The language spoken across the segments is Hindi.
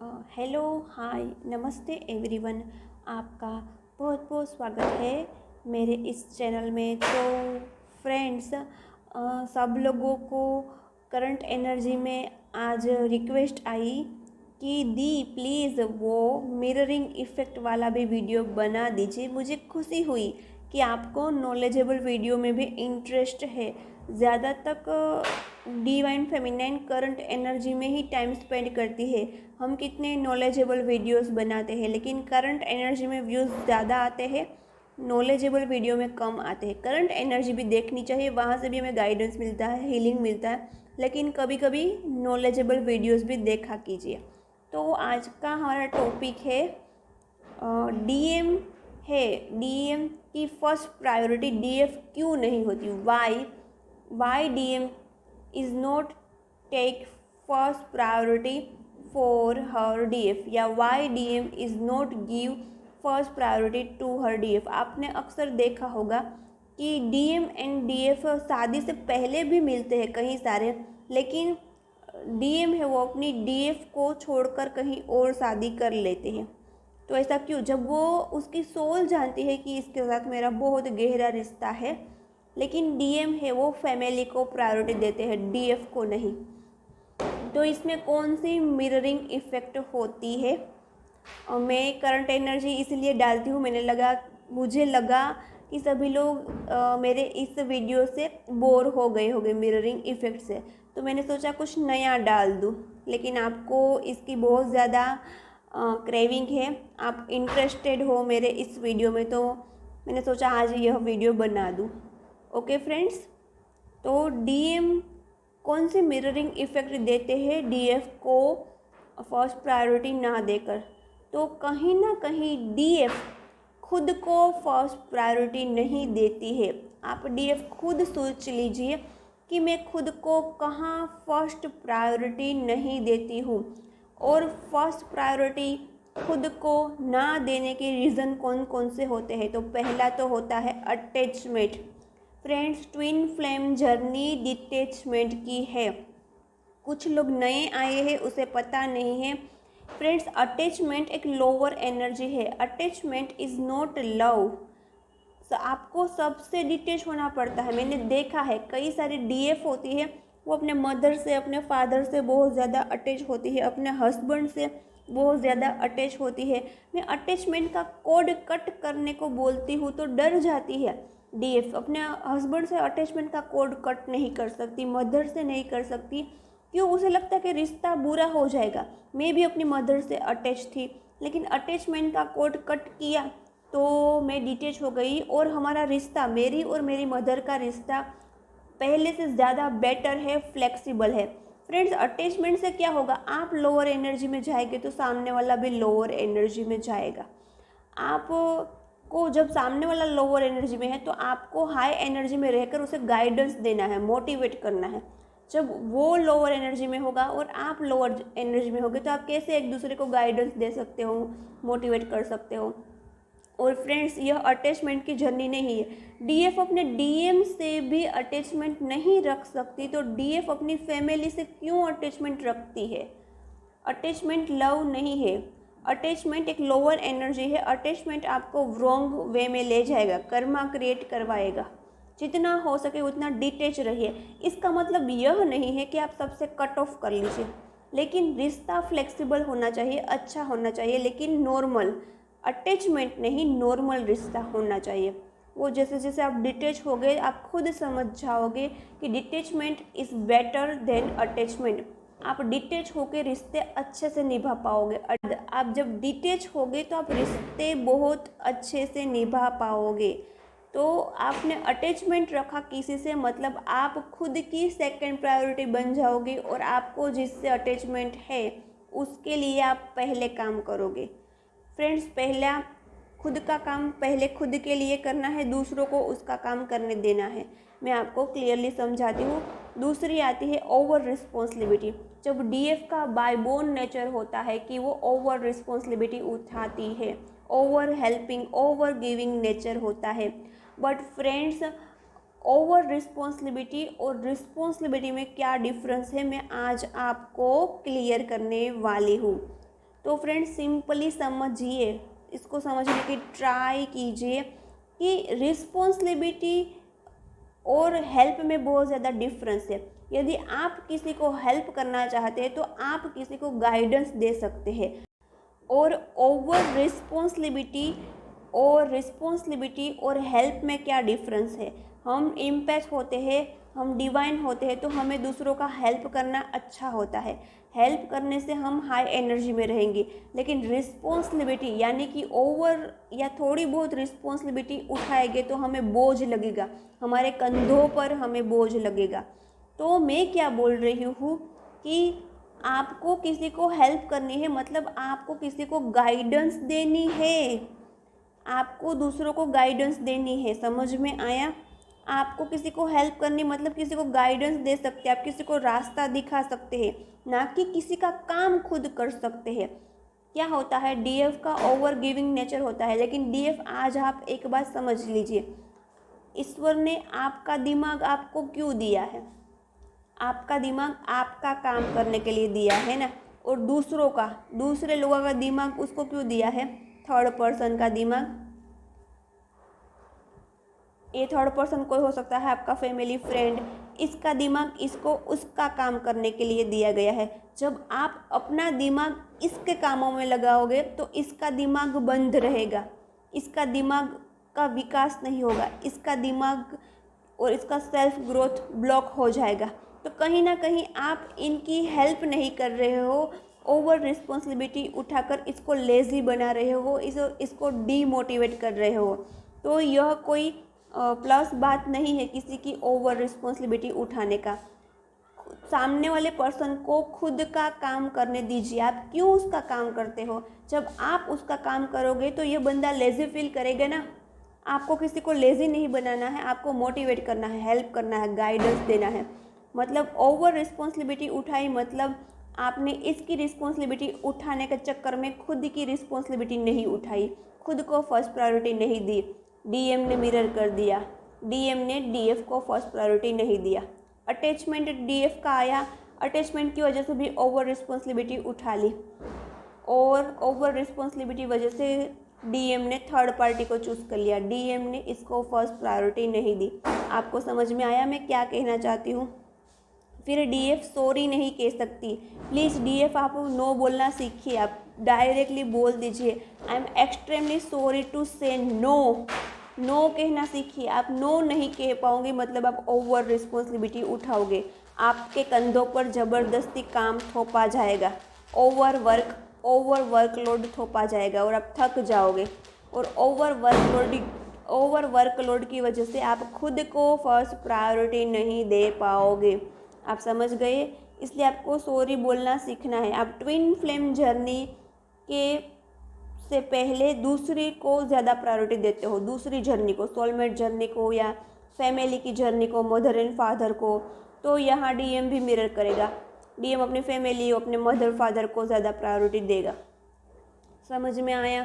हेलो, हाय, नमस्ते एवरीवन। आपका बहुत बहुत स्वागत है मेरे इस चैनल में। तो फ्रेंड्स, सब लोगों को करंट एनर्जी में आज रिक्वेस्ट आई कि दी प्लीज़ वो मिररिंग इफ़ेक्ट वाला भी वीडियो बना दीजिए। मुझे खुशी हुई कि आपको नॉलेजेबल वीडियो में भी इंटरेस्ट है। ज़्यादा तक डिवाइन फेमिनाइन करंट एनर्जी में ही टाइम स्पेंड करती है। हम कितने नॉलेजेबल वीडियोस बनाते हैं, लेकिन करंट एनर्जी में व्यूज़ ज़्यादा आते हैं, नॉलेजेबल वीडियो में कम आते हैं। करंट एनर्जी भी देखनी चाहिए, वहाँ से भी हमें गाइडेंस मिलता है, हीलिंग मिलता है, लेकिन कभी कभी नॉलेजेबल वीडियोस भी देखा कीजिए। तो आज का हमारा टॉपिक है डीएम है। डीएम की फर्स्ट प्रायोरिटी डीएफ क्यों नहीं होती? Why DM is not take first priority for her DF, या why DM is not give first priority to her DF. आपने अक्सर देखा होगा कि डीएम एंड डीएफ शादी से पहले भी मिलते हैं कहीं सारे, लेकिन डीएम है वो अपनी डीएफ को छोड़कर कहीं और शादी कर लेते हैं। तो ऐसा क्यों? जब वो उसकी सोल जानती है कि इसके साथ मेरा बहुत गहरा रिश्ता है, लेकिन डीएम है वो फैमिली को प्रायोरिटी देते हैं, डीएफ को नहीं। तो इसमें कौन सी मिररिंग इफ़ेक्ट होती है? और मैं करंट एनर्जी इसलिए डालती हूँ, मुझे लगा कि सभी लोग मेरे इस वीडियो से बोर हो गए होंगे मिररिंग इफ़ेक्ट से, तो मैंने सोचा कुछ नया डाल दूँ। लेकिन आपको इसकी बहुत ज़्यादा क्रेविंग है, आप इंटरेस्टेड हो मेरे इस वीडियो में, तो मैंने सोचा आज यह वीडियो बना दूँ। ओके फ्रेंड्स, तो डीएम कौन से मिररिंग इफ़ेक्ट देते हैं डीएफ को फर्स्ट प्रायोरिटी ना देकर? तो कहीं ना कहीं डीएफ खुद को फर्स्ट प्रायोरिटी नहीं देती है। आप डीएफ खुद सोच लीजिए कि मैं खुद को कहाँ फर्स्ट प्रायोरिटी नहीं देती हूँ, और फर्स्ट प्रायोरिटी खुद को ना देने के रीज़न कौन कौन से होते हैं। तो पहला तो होता है attachment. Friends, twin flame journey detachment की है। कुछ लोग नए आए हैं, उसे पता नहीं है। फ्रेंड्स, अटैचमेंट एक लोअर एनर्जी है। Attachment is not love. तो आपको सबसे डिटेच होना पड़ता है। मैंने देखा है कई सारी डीएफ होती है, वो अपने मदर से, अपने फादर से बहुत ज़्यादा अटैच होती है, अपने हस्बैंड से बहुत ज़्यादा अटैच होती है। मैं अटैचमेंट का कोड कट करने को बोलती हूँ तो डर जाती है डीएफ। अपने हस्बैंड से अटैचमेंट का कोड कट नहीं कर सकती, मदर से नहीं कर सकती। क्यों? उसे लगता है कि रिश्ता बुरा हो जाएगा। मैं भी अपनी मदर से अटैच थी, लेकिन अटैचमेंट का कोड कट किया तो मैं डिटेच हो गई, और हमारा रिश्ता, मेरी और मेरी मदर का रिश्ता पहले से ज़्यादा बेटर है, फ्लेक्सिबल है। फ्रेंड्स, अटैचमेंट से क्या होगा? आप लोअर एनर्जी में जाएंगे तो सामने वाला भी लोअर एनर्जी में जाएगा। आप को जब सामने वाला लोअर एनर्जी में है तो आपको हाई एनर्जी में रहकर उसे गाइडेंस देना है, मोटिवेट करना है। जब वो लोअर एनर्जी में होगा और आप लोअर एनर्जी में होगे तो आप कैसे एक दूसरे को गाइडेंस दे सकते हो, मोटिवेट कर सकते हो? और फ्रेंड्स, यह अटैचमेंट की जर्नी नहीं है। डीएफ अपने डीएम से भी अटैचमेंट नहीं रख सकती, तो डीएफ अपनी फैमिली से क्यों अटैचमेंट रखती है? अटैचमेंट लव नहीं है। अटैचमेंट एक लोअर एनर्जी है। अटैचमेंट आपको रॉन्ग वे में ले जाएगा, कर्मा क्रिएट करवाएगा। जितना हो सके उतना डिटेच रहिए। इसका मतलब यह नहीं है कि आप सबसे कट ऑफ कर लीजिए, लेकिन रिश्ता फ्लेक्सिबल होना चाहिए, अच्छा होना चाहिए, लेकिन नॉर्मल अटैचमेंट नहीं, नॉर्मल रिश्ता होना चाहिए। वो जैसे जैसे आप डिटेच हो गए, आप खुद समझ जाओगे कि detachment is better than attachment. आप डिटेच होके रिश्ते अच्छे से निभा पाओगे। आप जब डिटेच होगे तो आप रिश्ते बहुत अच्छे से निभा पाओगे। तो आपने अटैचमेंट रखा किसी से, मतलब आप खुद की सेकंड प्रायोरिटी बन जाओगे, और आपको जिससे अटैचमेंट है उसके लिए आप पहले काम करोगे। फ्रेंड्स, पहला खुद का काम पहले खुद के लिए करना है, दूसरों को उसका काम करने देना है। मैं आपको क्लियरली समझाती हूँ। दूसरी आती है ओवर रिस्पॉन्सिबिलिटी। जब डीएफ का बायबोन नेचर होता है कि वो ओवर रिस्पॉन्सिबिलिटी उठाती है, over helping, over giving nature होता है। बट फ्रेंड्स, ओवर रिस्पॉन्सिबिलिटी और रिस्पॉन्सिबिलिटी में क्या डिफरेंस है, मैं आज आपको क्लियर करने वाली हूँ। तो फ्रेंड्स सिंपली समझिए, इसको समझने की ट्राई कीजिए कि रिस्पॉन्सिबिलिटी और हेल्प में बहुत ज़्यादा डिफरेंस है। यदि आप किसी को हेल्प करना चाहते हैं तो आप किसी को गाइडेंस दे सकते हैं, और रिस्पॉन्सिबिलिटी और हेल्प में क्या डिफरेंस है। हम इम्पैथ होते हैं, हम डिवाइन होते हैं, तो हमें दूसरों का हेल्प करना अच्छा होता है। हेल्प करने से हम हाई एनर्जी में रहेंगे। लेकिन रिस्पॉन्सिबिलिटी यानी कि ओवर या थोड़ी बहुत रिस्पॉन्सिबिलिटी उठाएंगे तो हमें बोझ लगेगा, हमारे कंधों पर हमें बोझ लगेगा। तो मैं क्या बोल रही हूँ कि आपको किसी को हेल्प करनी है, मतलब आपको किसी को गाइडेंस देनी है, आपको दूसरों को गाइडेंस देनी है। समझ में आया? आपको किसी को हेल्प करनी मतलब किसी को गाइडेंस दे सकते हैं, आप किसी को रास्ता दिखा सकते हैं, ना कि किसी का काम खुद कर सकते हैं। क्या होता है, डीएफ का ओवर गिविंग नेचर होता है। लेकिन डीएफ आज आप एक बात समझ लीजिए, ईश्वर ने आपका दिमाग आपको क्यों दिया है? आपका दिमाग आपका काम करने के लिए दिया है ना, और दूसरे लोगों का दिमाग उसको क्यों दिया है? थर्ड पर्सन का दिमाग। ये थर्ड पर्सन कोई हो सकता है, आपका फैमिली, फ्रेंड। इसका दिमाग इसको उसका काम करने के लिए दिया गया है। जब आप अपना दिमाग इसके कामों में लगाओगे तो इसका दिमाग बंद रहेगा, इसका दिमाग का विकास नहीं होगा, इसका दिमाग और इसका सेल्फ ग्रोथ ब्लॉक हो जाएगा। तो कहीं ना कहीं आप इनकी हेल्प नहीं कर रहे हो, ओवर रिस्पॉन्सिबिलिटी उठाकर इसको लेज़ी बना रहे हो, इसको डीमोटिवेट कर रहे हो। तो यह कोई प्लस बात नहीं है किसी की ओवर रिस्पॉन्सिबिलिटी उठाने का। सामने वाले पर्सन को खुद का काम करने दीजिए। आप क्यों उसका काम करते हो? जब आप उसका काम करोगे तो ये बंदा लेज़ी फील करेगा ना। आपको किसी को लेज़ी नहीं बनाना है, आपको मोटिवेट करना है, हेल्प करना है, गाइडेंस देना है। मतलब ओवर रिस्पॉन्सिबिलिटी उठाई मतलब आपने इसकी रिस्पॉन्सिबिलिटी उठाने के चक्कर में खुद की रिस्पॉन्सिबिलिटी नहीं उठाई, खुद को फर्स्ट प्रायोरिटी नहीं दी। डीएम ने मिरर कर दिया, डीएम ने डीएफ को फर्स्ट प्रायोरिटी नहीं दिया। अटैचमेंट डीएफ का आया, अटैचमेंट की वजह से भी ओवर रिस्पॉन्सिबिलिटी उठा ली, और ओवर रिस्पॉन्सिबिलिटी वजह से डीएम ने थर्ड पार्टी को चूज़ कर लिया, डीएम ने इसको फर्स्ट प्रायोरिटी नहीं दी। आपको समझ में आया मैं क्या कहना चाहती हूँ? फिर डीएफ सॉरी नहीं कह सकती। प्लीज़ डीएफ आप नो बोलना सीखिए, आप डायरेक्टली बोल दीजिए, I am extremely sorry to say no. No कहना सीखिए। आप नो नहीं कह पाओगे मतलब आप ओवर रिस्पॉन्सिबिलिटी उठाओगे, आपके कंधों पर ज़बरदस्ती काम थोपा जाएगा, ओवर वर्कलोड थोपा जाएगा और आप थक जाओगे। और ओवर वर्कलोड की वजह से आप खुद को फर्स्ट प्रायोरिटी नहीं दे पाओगे। आप समझ गए? इसलिए आपको सॉरी बोलना सीखना है। आप ट्विन फ्लेम जर्नी के से पहले दूसरी को ज़्यादा प्रायोरिटी देते हो, दूसरी जर्नी को, सोलमेट जर्नी को या फैमिली की जर्नी को, मदर एंड फादर को। तो यहाँ डीएम भी मिरर करेगा, डीएम अपनी फैमिली, अपने मदर फादर को ज़्यादा प्रायोरिटी देगा। समझ में आया?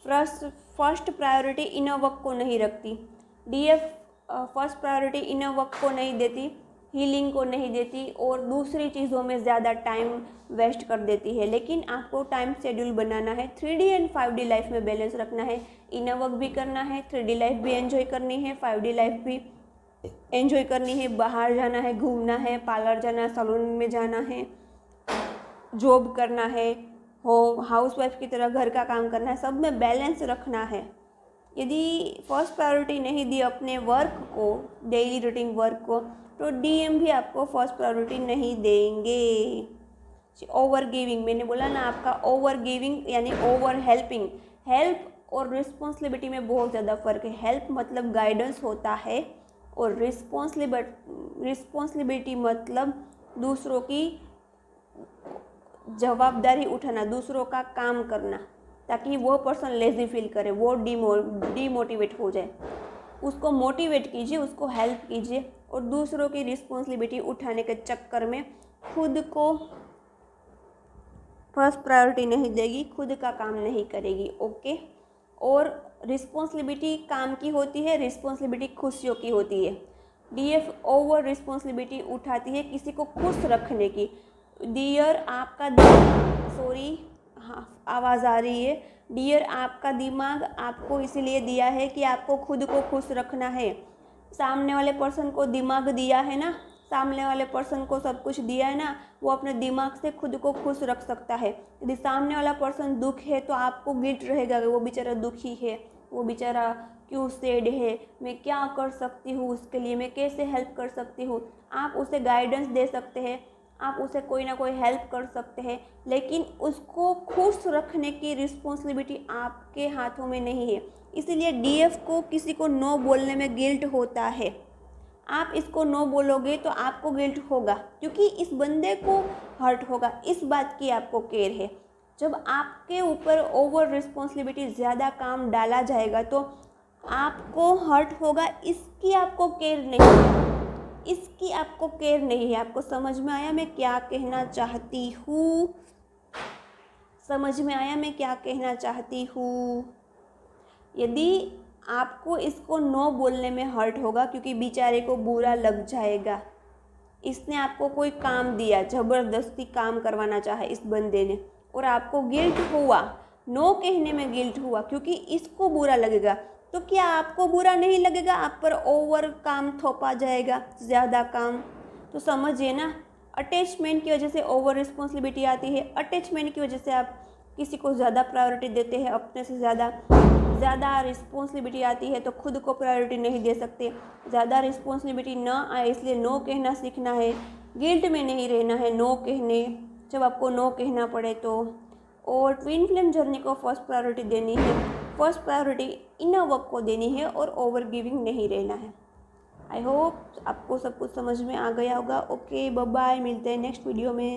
फर्स्ट प्रायोरिटी इनर वर्क को नहीं रखती DF, first priority inner work को नहीं देती, हीलिंग को नहीं देती, और दूसरी चीज़ों में ज़्यादा टाइम वेस्ट कर देती है। लेकिन आपको टाइम शेड्यूल बनाना है, 3D एंड 5D लाइफ में बैलेंस रखना है। इनर वर्क भी करना है, 3D लाइफ भी एंजॉय करनी है, 5D लाइफ भी एंजॉय करनी है। बाहर जाना है, घूमना है, पार्लर जाना है, सैलून में जाना है, जॉब करना है, हाउसवाइफ की तरह घर का काम करना है, सब में बैलेंस रखना है। यदि फर्स्ट प्रायोरिटी नहीं दी अपने वर्क को, डेली रूटीन वर्क को, तो डीएम भी आपको फर्स्ट प्रायोरिटी नहीं देंगे। ओवर गिविंग, मैंने बोला ना, आपका ओवर गिविंग यानी ओवर हेल्पिंग। हेल्प और रिस्पॉन्सिबिलिटी में बहुत ज़्यादा फ़र्क है। हेल्प मतलब गाइडेंस होता है, और रिस्पॉन्सिबिलिटी मतलब दूसरों की जवाबदारी उठाना, दूसरों का काम करना, ताकि वो पर्सन लेज़ी फील करे, वो डीमोटिवेट हो जाए। उसको मोटिवेट कीजिए, उसको हेल्प कीजिए, और दूसरों की रिस्पॉन्सिबिलिटी उठाने के चक्कर में खुद को फर्स्ट प्रायोरिटी नहीं देगी, खुद का काम नहीं करेगी। ओके? और रिस्पॉन्सिबिलिटी काम की होती है, रिस्पॉन्सिबिलिटी खुशियों की होती है। डीएफ ओवर रिस्पॉन्सिबिलिटी उठाती है किसी को खुश रखने की। डियर आपका हाँ आवाज़ आ रही है। डियर, आपका दिमाग आपको इसीलिए दिया है कि आपको खुद को खुश रखना है। सामने वाले पर्सन को दिमाग दिया है ना, सामने वाले पर्सन को सब कुछ दिया है ना, वो अपने दिमाग से खुद को खुश रख सकता है। यदि सामने वाला पर्सन दुख है तो आपको गिल्ट रहेगा कि वो बेचारा दुखी है, वो बेचारा क्यों सैड है, मैं क्या कर सकती हूँ उसके लिए, मैं कैसे हेल्प कर सकती हूँ। आप उसे गाइडेंस दे सकते हैं, आप उसे कोई ना कोई हेल्प कर सकते हैं, लेकिन उसको खुश रखने की रिस्पॉन्सिबिलिटी आपके हाथों में नहीं है। इसीलिए डीएफ को किसी को नो बोलने में गिल्ट होता है। आप इसको नो बोलोगे तो आपको गिल्ट होगा, क्योंकि इस बंदे को हर्ट होगा, इस बात की आपको केयर है। जब आपके ऊपर ओवर रिस्पॉन्सिबिलिटी ज़्यादा काम डाला जाएगा तो आपको हर्ट होगा, इसकी आपको केयर नहीं है, इसकी आपको केयर नहीं है। आपको समझ में आया मैं क्या कहना चाहती हूँ? समझ में आया मैं क्या कहना चाहती हूँ? यदि आपको इसको नो बोलने में हर्ट होगा क्योंकि बेचारे को बुरा लग जाएगा, इसने आपको कोई काम दिया, ज़बरदस्ती काम करवाना चाहा इस बंदे ने, और आपको गिल्ट हुआ, नो कहने में गिल्ट हुआ क्योंकि इसको बुरा लगेगा, तो क्या आपको बुरा नहीं लगेगा? आप पर ओवर काम थोपा जाएगा, ज़्यादा काम। तो समझिए ना, अटैचमेंट की वजह से ओवर रिस्पॉन्सिबिलिटी आती है। अटैचमेंट की वजह से आप किसी को ज़्यादा प्रायोरिटी देते हैं, अपने से ज़्यादा रिस्पॉन्सिबिलिटी आती है तो खुद को प्रायोरिटी नहीं दे सकते। ज़्यादा रिस्पॉन्सिबिलिटी ना आए इसलिए नो कहना सीखना है, गिल्ट में नहीं रहना है नो कहने, जब आपको नो कहना पड़े तो। और ट्विन फ्लेम जर्नी को फर्स्ट प्रायोरिटी देनी है, फर्स्ट प्रायोरिटी इनर वर्क को देनी है और ओवर गिविंग नहीं रहना है। आई होप आपको सब कुछ समझ में आ गया होगा। ओके, बाय बाय, मिलते हैं नेक्स्ट वीडियो में।